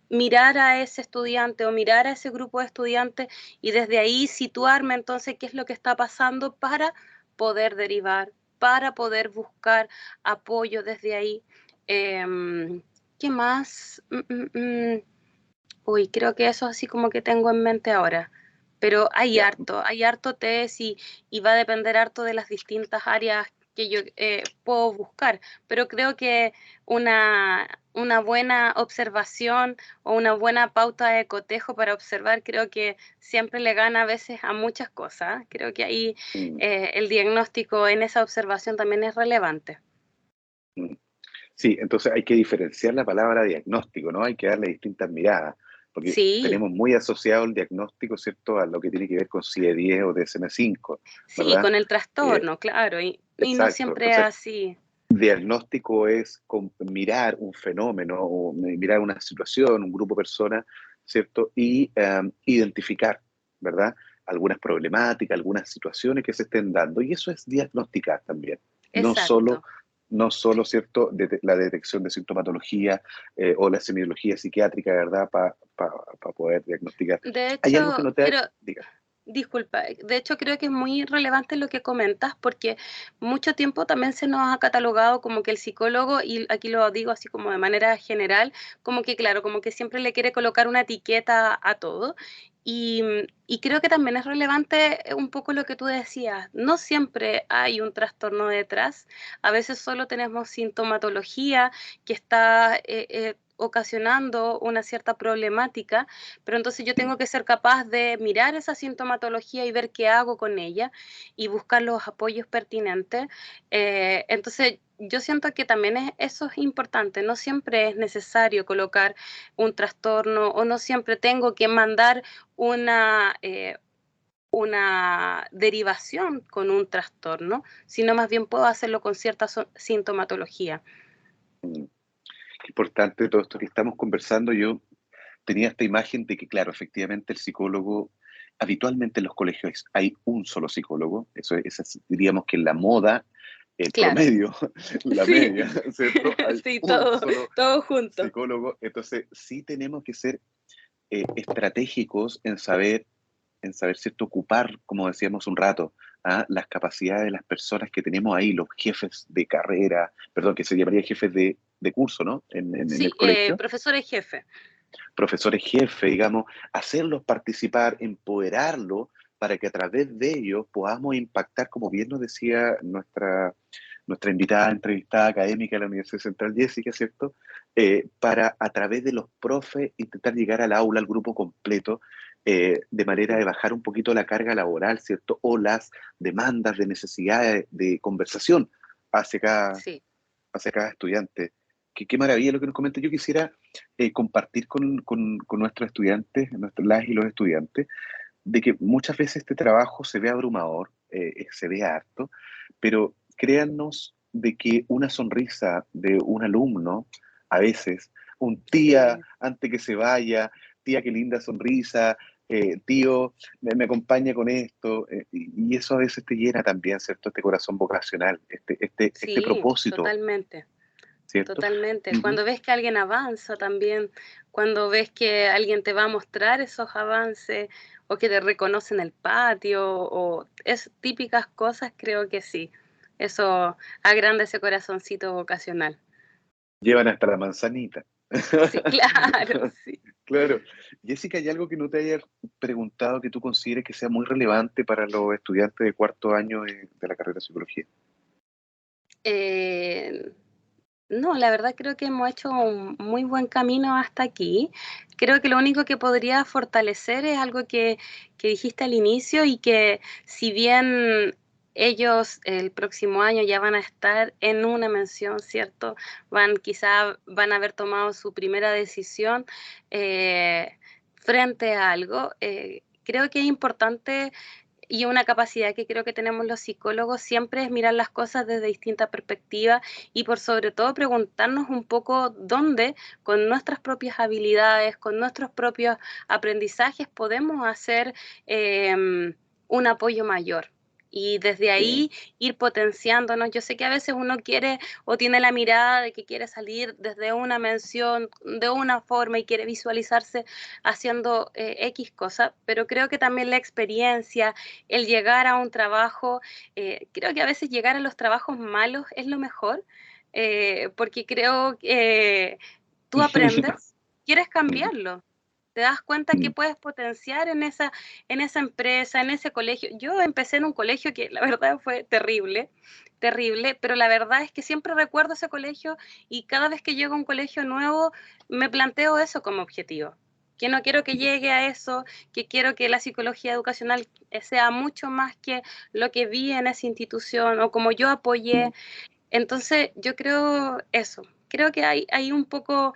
mirar a ese estudiante o mirar a ese grupo de estudiantes y desde ahí situarme entonces qué es lo que está pasando para poder derivar, para poder buscar apoyo desde ahí. ¿Qué más? Uy, creo que eso así como que tengo en mente ahora. Pero Ya. hay harto test y va a depender harto de las distintas áreas que yo puedo buscar. Pero creo que una buena observación o una buena pauta de cotejo para observar, creo que siempre le gana a veces a muchas cosas. Creo que ahí Mm, el diagnóstico en esa observación también es relevante. mm. Sí, entonces hay que diferenciar la palabra diagnóstico, ¿no? Hay que darle distintas miradas, porque Sí, tenemos muy asociado el diagnóstico, ¿cierto?, a lo que tiene que ver con CIE-10 o DSM-5, sí, ¿verdad? con el Eh, trastorno, claro, y no exacto. siempre es Entonces, así. diagnóstico es mirar un fenómeno o mirar una situación, un grupo de personas, ¿cierto? Y identificar, ¿verdad? Algunas problemáticas, algunas situaciones que se estén dando. Y eso es diagnosticar también. No solo, Exacto. no solo, ¿cierto?, la detección de sintomatología o la semiología psiquiátrica, ¿verdad?, para poder diagnosticar. De ¿Hay algo que hecho, no te... Diga. disculpa, de hecho creo que es muy relevante lo que comentas porque mucho tiempo también se nos ha catalogado como que el psicólogo, y aquí lo digo así como de manera general, como que claro, como que siempre le quiere colocar una etiqueta a todo. Y creo que también es relevante un poco lo que tú decías, no siempre hay un trastorno detrás, a veces solo tenemos sintomatología que está ocasionando una cierta problemática, pero entonces yo tengo que ser capaz de mirar esa sintomatología y ver qué hago con ella y buscar los apoyos pertinentes. Entonces, yo siento que también eso es importante, no siempre es necesario colocar un trastorno o no siempre tengo que mandar una derivación con un trastorno, sino más bien puedo hacerlo con cierta sintomatología. Mm, qué importante todo esto que estamos conversando. Yo tenía esta imagen de que, claro, efectivamente el psicólogo, habitualmente en los colegios hay un solo psicólogo, diríamos que en la moda, el Claro, promedio, la sí, media, ¿cierto? Hay sí, un todo, solo todo junto. psicólogo, entonces sí tenemos que ser estratégicos en saber en saber, ¿cierto?, ocupar, como decíamos un rato, las capacidades de las personas que tenemos ahí, los jefes de carrera, perdón, que se llamaría jefes de curso, ¿no? En el Sí, colegio, profesores jefe. profesores jefe, digamos, hacerlos participar, empoderarlos para que a través de ellos podamos impactar, como bien nos decía nuestra invitada, entrevistada académica de la Universidad Central, Jessica, ¿cierto? Para a través de los profes intentar llegar al aula, al grupo completo, de manera de bajar un poquito la carga laboral, ¿cierto? O las demandas de necesidades de conversación hacia cada, Sí. hacia cada estudiante. Qué maravilla lo que nos comenta. Yo quisiera compartir con nuestros estudiantes, las y los estudiantes, de que muchas veces este trabajo se ve abrumador, se ve harto, pero créannos de que una sonrisa de un alumno, a veces, un tía Sí. antes que se vaya, tía, qué linda sonrisa, tío, me acompaña con esto, y eso a veces te llena también, ¿cierto? Este corazón vocacional, este Sí, propósito, totalmente. ¿cierto? Totalmente. Ujú. Cuando ves que alguien avanza también, cuando ves que alguien te va a mostrar esos avances o que te reconoce en el patio o es típicas cosas, creo que sí. Eso agranda ese corazoncito vocacional. Llevan hasta la manzanita. Sí, claro, sí. Claro. Jessica, ¿hay algo que no te haya preguntado que tú consideres que sea muy relevante para los estudiantes de cuarto año de la carrera de psicología? Eh, no, la verdad creo que hemos hecho un muy buen camino hasta aquí. Creo que lo único que podría fortalecer es algo que dijiste al inicio y que si bien ellos el próximo año ya van a estar en una mención, ¿cierto? Quizá van a haber tomado su primera decisión frente a algo. Creo que es importante y una capacidad que creo que tenemos los psicólogos siempre es mirar las cosas desde distintas perspectivas y por sobre todo preguntarnos un poco dónde con nuestras propias habilidades, con nuestros propios aprendizajes podemos hacer un apoyo mayor. Y desde Sí. ahí ir potenciándonos. Yo sé que a veces uno quiere o tiene la mirada de que quiere salir desde una mención de una forma y quiere visualizarse haciendo X cosa, pero creo que también la experiencia, el llegar a un trabajo, creo que a veces llegar a los trabajos malos es lo mejor, porque creo que tú aprendes, quieres Mm, cambiarlo, te das cuenta que mm, puedes potenciar en esa empresa, en ese colegio. Yo empecé en un colegio que la verdad fue terrible, terrible, pero la verdad es que siempre recuerdo ese colegio y cada vez que llego a un colegio nuevo me planteo eso como objetivo, que no quiero que llegue a eso, que quiero que la psicología educacional sea mucho más que lo que vi en esa institución o como yo mm. apoyé. Entonces, yo creo eso, creo que hay un poco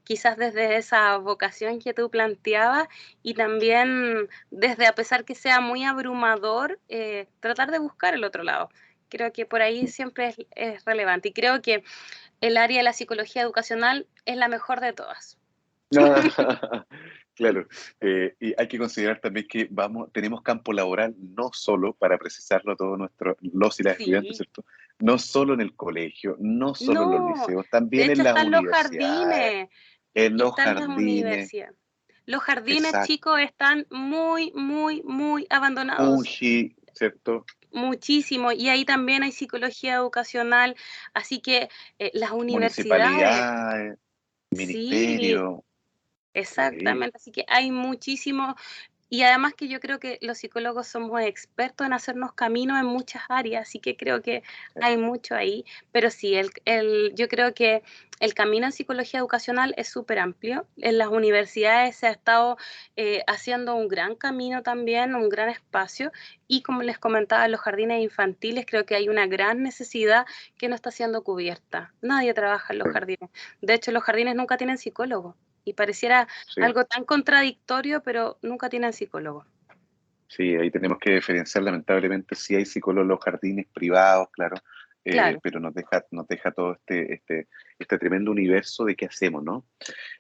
quizás desde esa vocación que tú planteabas y también desde, a pesar que sea muy abrumador, tratar de buscar el otro lado. Creo que por ahí siempre es relevante y creo que el área de la psicología educacional es la mejor de todas. Claro, y hay que considerar también que tenemos campo laboral no solo para precisarlo a todos nuestros, los y las estudiantes, Sí, ¿cierto? No solo en el colegio, no solo en los no, liceos, de también hecho en las están los universidades, jardines, en los están las jardines, universidades. Los jardines, exacto, chicos, están muy, muy, muy abandonados, Fungi, ¿cierto? muchísimo, y ahí también hay psicología educacional, así que las universidades, Municipalidades, sí, ministerio, sí, exactamente, así que hay muchísimo y además que yo creo que los psicólogos somos expertos en hacernos camino en muchas áreas, así que creo que sí, hay mucho ahí, pero sí, yo creo que el camino en psicología educacional es súper amplio. En las universidades se ha estado haciendo un gran camino también, un gran espacio, y como les comentaba, en los jardines infantiles creo que hay una gran necesidad que no está siendo cubierta. Nadie trabaja en los jardines. De hecho, los jardines nunca tienen psicólogo. Y pareciera sí. algo tan contradictorio, pero nunca tienen psicólogo. Sí, ahí tenemos que diferenciar, lamentablemente, si hay psicólogos en los jardines privados, claro, Claro. pero nos deja todo este tremendo universo de qué hacemos, ¿no?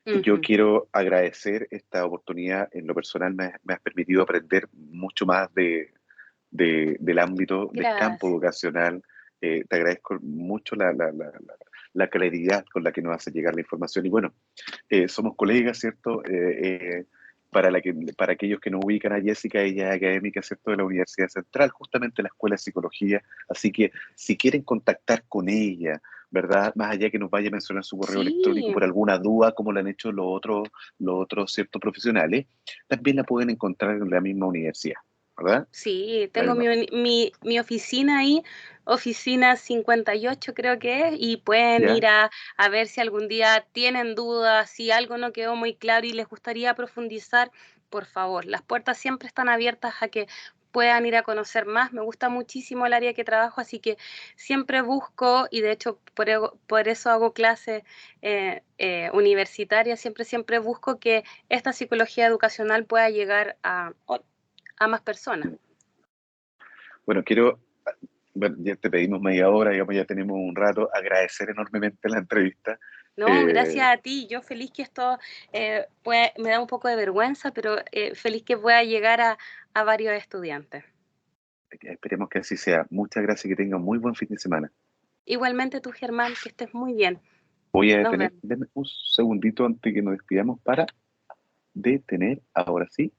Yo Ujú. quiero agradecer esta oportunidad, en lo personal me has permitido aprender mucho más del ámbito, del campo Gracias. vocacional. Te agradezco mucho la claridad con la que nos hace llegar la información. Y bueno, somos colegas, ¿cierto? para aquellos que no ubican a Jessica, ella es académica, ¿cierto?, de la Universidad Central, justamente en la Escuela de Psicología. Así que si quieren contactar con ella, ¿verdad? Más allá que nos vaya a mencionar su correo electrónico Sí, por alguna duda, como lo han hecho los otros ciertos profesionales, también la pueden encontrar en la misma universidad, ¿verdad? sí, La tengo misma. mi oficina ahí, oficina 58 creo que es, y pueden ¿Ya? ir a ver si algún día tienen dudas, si algo no quedó muy claro y les gustaría profundizar, por favor, las puertas siempre están abiertas a que puedan ir a conocer más. Me gusta muchísimo el área que trabajo, así que siempre busco, y de hecho por eso hago clases universitarias, siempre busco que esta psicología educacional pueda llegar a más personas. Bueno, quiero, bueno, ya te pedimos media hora, digamos, ya tenemos un rato, agradecer enormemente la entrevista. No, gracias Eh, a ti. Yo feliz que esto me da un poco de vergüenza, pero feliz que pueda llegar a varios estudiantes. Esperemos que así sea. Muchas gracias y que tengan muy buen fin de semana. Igualmente tú, Germán, que estés muy bien. Voy a Nos detener, vemos. denme un segundito antes que nos despidamos para detener, ahora sí,